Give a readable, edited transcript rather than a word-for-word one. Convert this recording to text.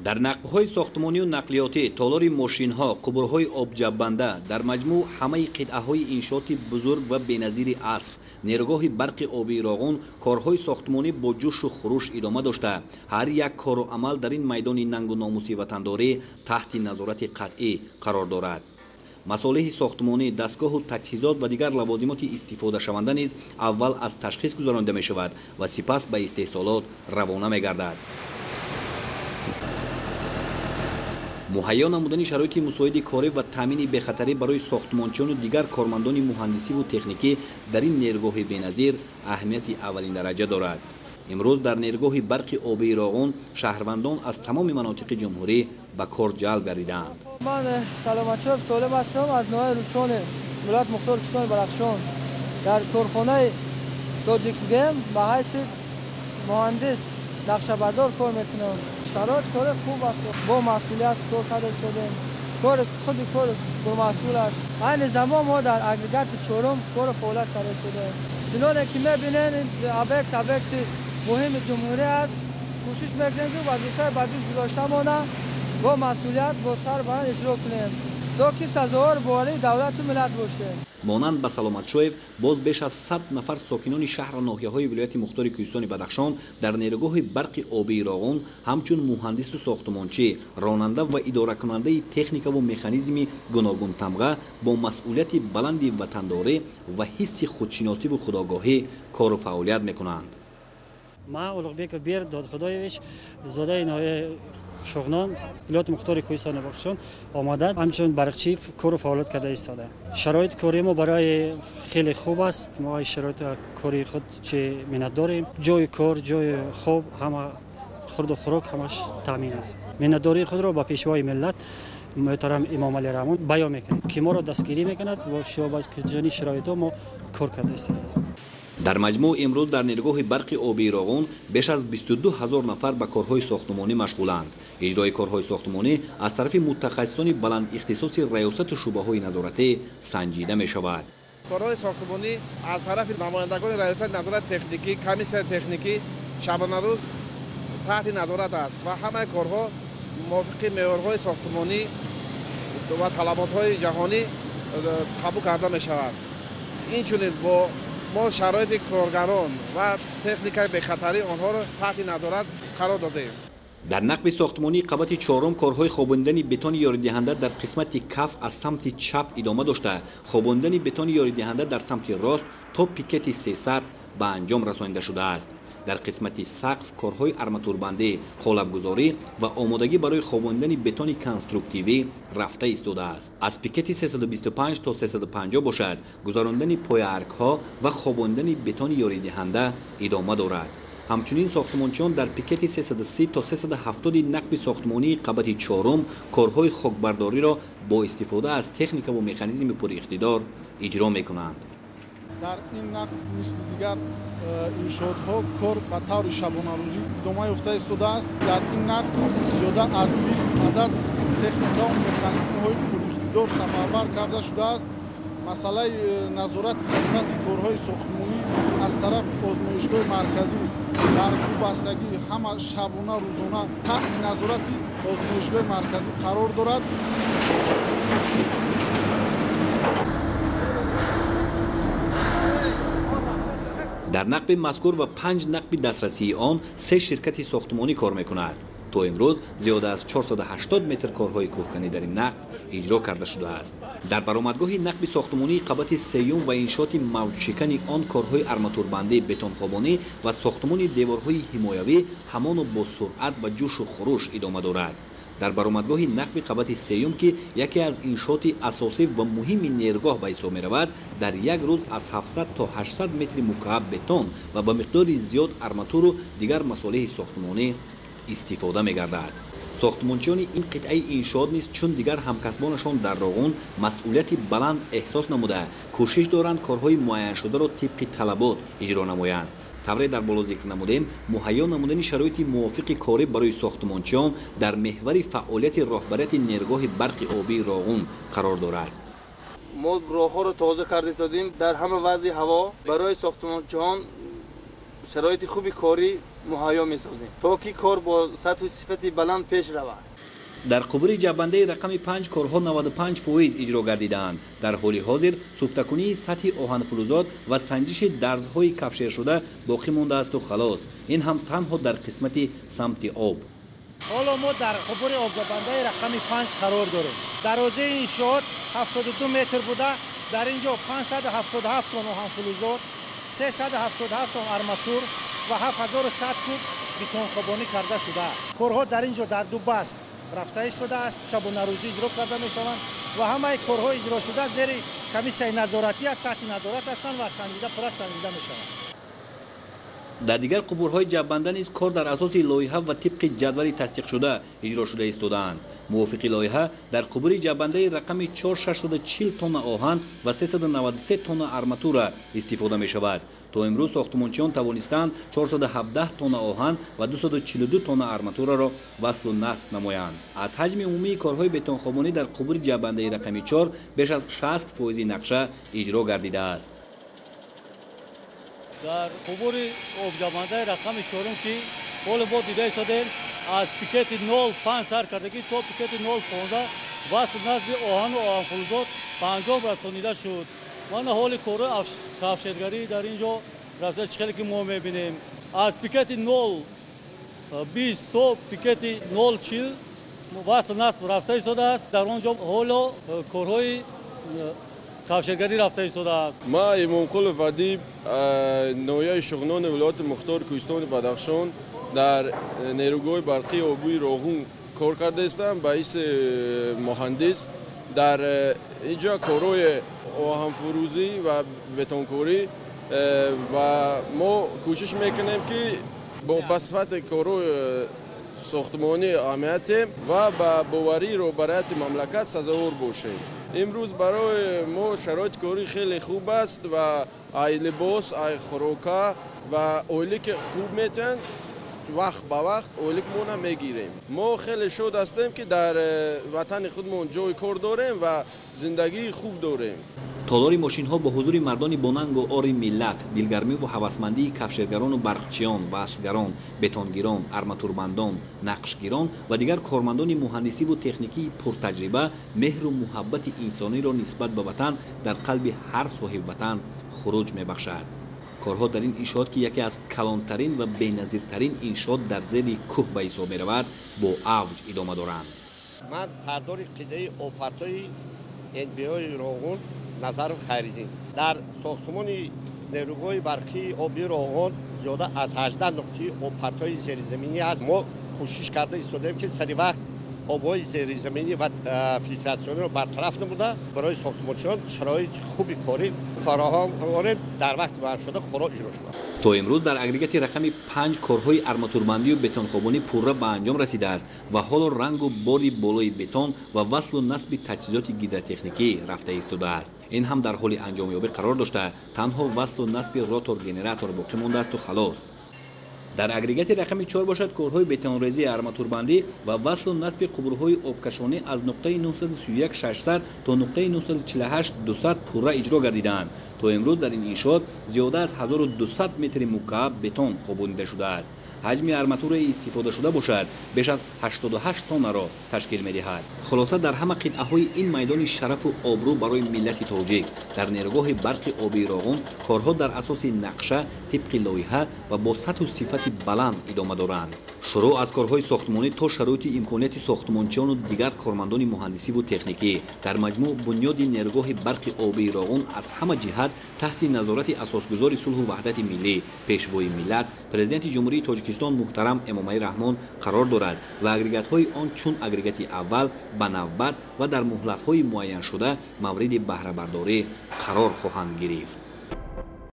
در نقب‌های ساختمانی و نقلیاتی، تالار ماشین‌ها، قبورهای آبجوبنده، در مجموع همه قطعه‌های انشاءات بزرگ و بی‌نظیر عصر، نیروگاه برق آبی راغون، کارهای ساختمانی با جوش و خروش ادامه داشته. هر یک کار و عمل در این میدان ننگ و ناموسی وطنداری تحت نظارت قطعی قرار دارد. مصالح ساختمانی، دستگاه و تجهیزات و دیگر لوازمات استفاده شونده نیز اول از تشخیص گذرانده می شود و سپس به استحصالات روانه می گردد. مهیا نمودن شرایط مساعد کاری و تامین بخطری برای ساختمانچیان و دیگر کارمندان مهندسی و تکنیکی در این نیروگاه بی‌نظیر اهمیت اولین درجه دارد. امروز در نیروگاه برق آبی راغون شهروندان از تمام مناطق جمهوری به کار جلب گردیدند. من سلامتچوف طالب هستم از نوع روشون ولایت مختار کشتان بدخشان. در کارخانه تاجیکسگیم به حیث مهندس نقشه‌بردار کار میکنم. شرایط کار خوب است، با مسئولیت کار کرده شدیم. خودی کار مسئول است. این زمان ما در اگریگات چهارم کار فعالیت کرده شدیم. چنانه که میبینید ابیکت مهم جمهوری است. کوشش میکنیم که وظیفه بر دوش گذاشته مانه با مسئولیت با سر بران اجرا کنیم تا که سزاوار باری دولت و ملت باشه. مانند به سلامتچوف باز بیش از 100 نفر ساکنان شهر و ناحیه‌های ولایت مختار کوهستان بدخشان در نیروگاه برق آبی راغون همچون مهندس و ساختمانچی، راننده و اداره کننده تکنیک و مکانیزم گوناگون تمغه با مسئولیت بلند وطنداری و حس خودشناسی و خودآگاهی کار و فعالیت میکنند. ما اولغبیک بیر داد خدایش زاده نای شغنان ولایت مختار کوهستان بدخشان آماده همچون برقچی کار و فعالیت کرده ایستاده. شرایط کاری ما برای خیلی خوب است. ما شرایط کاری خود چه منت داریم. جای کار، جای خوب، همه خورد و خوراک همش تامین است. منتداری خود را با پیشوای ملت محترم امام علی رحمان بیان میکنیم که ما را دستگیری میکند و شبکه‌جانی شرایط ما کار کرده است. در مجموع امروز در نیروگاه برق آبی راغون بیش از 22,000 نفر به کارهای ساختمانی مشغولند. اجرای کارهای ساختمانی از طرف متخصصان بلند اختصاص ریاست شعبه‌های نظارتی سنجیده می شود. کارهای ساختمانی از طرف نمایندگان ریاست نظارت تکنیکی، کمیسیون تکنیکی شبانه روز تحت نظارت است و همه کارها موافق معیارهای ساختمانی و طلبات‌های جهانی قبول کرده می شود. این چنین با ما شرایط کارگران و تکنیکای بخطری آنها را تحت نظارت قرار دادیم. در نقب ساختمانی قبط چهارم کارهای خواباندن بتون یاریدهنده در قسمت کف از سمت چپ ادامه داشته. خواباندن بتون یاریدهنده در سمت راست تا پیکت 300 به انجام رسانیده شده است. در قسمت سقف کارهای ارماتوربندی، قالب‌گذاری و آمادگی برای خواباندن بتون کنستروکتیوی رفته ایستاده است. از پیکت 325 تا 350 باشد گذراندن پای ارک‌ها و خواباندن بتون یاریدهنده ادامه دارد. همچنین ساختمانچیان در پیکت 330 تا 370 نقب ساختمانی قبط چهارم کارهای خاکبرداری را با استفاده از تکنیک و مکانیزم پر اقتدار اجرا می‌کنند. در این نقب مثل دیگر انشاءات‌ها کار به طور شبانه روزی ادامه یافته ایستاده است. در این نقب زیاده از 20 عدد تکنیک‌ها و مکانیزم‌های پراقتدار سفربر کرده شده است. مسئله نظارت صفت کارهای ساختمانی از طرف آزمایشگاه مرکزی در بستگی همه شبانه روزانه تحت نظارت آزمایشگاه مرکزی قرار دارد. در نقب مذکور و 5 نقب دسترسی آن 3 شرکت ساختمانی کار می‌کند. تا امروز زیاده از 480 متر کارهای کوهکنی در این نقب اجرا کرده شده است. در برآمدگاه نقب ساختمانی قبط سیوم و انشاءات موج شکن آن کارهای ارماتوربندی، بتون خوابانی و ساختمان دیوارهای حمایوی همان با سرعت و جوش و خروش ادامه دارد. در برآمدگاه نقب قبط سیوم که یکی از انشاءات اساسی و مهم نیروگاه به حساب می‌رود، در یک روز از 700 تا 800 متر مکعب بتون و با مقدار زیاد ارماتور و دیگر مصالح ساختمانی استفاده می‌گردد. ساختمانچیان این قطعه انشاءات نیز چون دیگر همکسبانشان در راغون مسئولیت بلند احساس نموده کوشش دارند کارهای معین شده را طبق طلبات اجرا نمایند. طوری در بالا ذکر نمودیم مهیا نمودن شرایط موافق کاری برای ساختمانچیان در محور فعالیت راهبریت نیروگاه برق آبی راغون قرار دارد. ما راه‌ها را تازه کرده دادیم در همه وضع هوا برای ساختمانچیان شرایط خوبی کاری مهیا می‌سازیم تا که کار با سطح و صفت بلند پیش رود. در قبور جنبنده رقم 5 کارها 95% اجرا گردیدند. در حال حاضر سوختگی سطح آهن فلزات و سنجش درزهای کفشیر شده باقی مانده است و خلاص. این هم تنها در قسمت سمت آب. حالا ما در قبور آبجنبنده رقم 5 قرار داریم. دروازه این شد 72 متر بوده. در اینجا 577 تن آهن فلزات، 377 تن آرماتور و 7100 کوب بتون خابانی کرده شده. کارها در اینجا در دو بست رفته شده است، شبانه روزی اجرا کرده می شوند و همه کارها اجرا شده زیر کمیسیون نظارتی است، تحت نظارت هستند و سنجیده پورا سنجیده می شوند. در دیگر قبورهای جنبنده نیز کار در اساس لایحه و طبق جدول تصدیق شده اجرا شده ایستادند. موافق لایحه در قبور جنبنده رقم 4 640 تن آهن و 393 تن آرماتور استفاده می شود. تا امروز ساختمانچیان توانستند 417 تن آهن و 242 تن آرماتور را وصل و نصب نمایند. از حجم عمومی کارهای بتون خوابانی در قبور جنبنده رقم 4 بیش از 60% نقشه اجرا گردیده است. در قبور آبجنبنده رقم 4 که حال ما دیده ایستادیم از پیکت 05 سر کردگی تا پیکت 015 وصل نصب آهن و آهن فلزات 50 رسانیده شد. من حال کار کفشگری در اینجا رفته چخیلی که ما میبینیم از پیکت 020 تا پیکت 040 وصل نصب رفته ایستاده است. در آنجا حالا کارهای کفشگری رفته ایستاده است. ما امامقل ودیب نویه شغنان ولایت مختار کوهستان بدخشان در نیروگاه برقی آبی راغون کار کرده هستم به حیث مهندس. در اینجا کارهای آهن فروزی و بتونکاری و ما کوشش میکنیم که با بصفت کارهای ساختمانی اهمیت و با باوری رو برایت مملکت سزاوار باشیم. امروز برای ما شرایط کاری خیلی خوب است و ای لباس، ای خوراک و اولیک خوب میتن وقت به وقت اولیک مون میگیریم. ما خیلی شاد هستیم که در وطن خودمون جای کار داریم و زندگی خوب داریم. تالار ماشین ها با حضور مردان باننگ و آر ملت، دلگرمی و هوسمندی کفشگران و برقچیان، وصلگران، بتونگیران، آرماتوربندان، نقشگیران و دیگر کارمندان مهندسی و تکنیکی پرتجربه، مهر و محبت انسانی را نسبت به وطن در قلب هر صاحب وطن خروج میبخشد. کارها در این انشاءات که یکی از کلانترین و بی‌نظیرترین انشاءات در زیر کوه به حساب می‌رود با اوج ادامه دارند. من سردار قلعه آپارتای NBO راغون نظر خیریدین در ساختمان نیروگاه برقی آبی راغون زیاده از 18 نقطه آپارتای زیرزمینی است. ما کوشش کرده ایستادیم که سری وقت آبهای زیرزمینی و فیلتراسیونی رو برطرف نموده برای ساختمانچیان شرایط خوبی کاری فراهم کنیم. در وقت بیان شده کارها اجرا شده. تا امروز در اگریگات رقم 5 کارهای آرماتوربندی و بتون خوابانی پورا به انجام رسیده است و حالا رنگ و باری بالای بتون و وصل و نصب تجهیزات گیدرتکنیکی رفته ایستاده است. این هم در حال انجام یابی قرار داشته، تنها وصل و نصب روتور جنراتور باقی مانده است و خلاص. در اگریگات رقم 4 باشد کارهای بتونریزی آرماتوربندی و وصل و نصب قبورهای آبکشانی از نقطه 931 600 تا نقطه 948 200 پورا اجرا گردیدند. تا امروز در این انشاءات زیاده از 1200 متر مکعب بتون خوابانیده شده است. حجم آرماتور استفاده شده باشد بیش از 88 تن را تشکیل می‌دهد. خلاصه در همه قطعه‌های این میدان شرف و آبرو برای ملت تاجیک در نیروگاه برق آبی راغون کارها در اساس نقشه، طبق لایحه و با سطح و صفت بلند ادامه دارند. شروع از کارهای ساختمانی تا شرایط امکانیت ساختمانچیان و دیگر کارمندان مهندسی و تکنیکی در مجموع بنیاد نیروگاه برق آبی راغون از همه جهت تحت نظارت اساسگزار صلح و وحدت ملی پیشوای ملت پرزیدنت جمهوری تاجیکستان محترم امامه رحمان قرار دارد و اگریگات‌های آن چون اگریگات اول به نوبت و در مهلت‌های معین شده مورد بهره برداری قرار خواهند گرفت.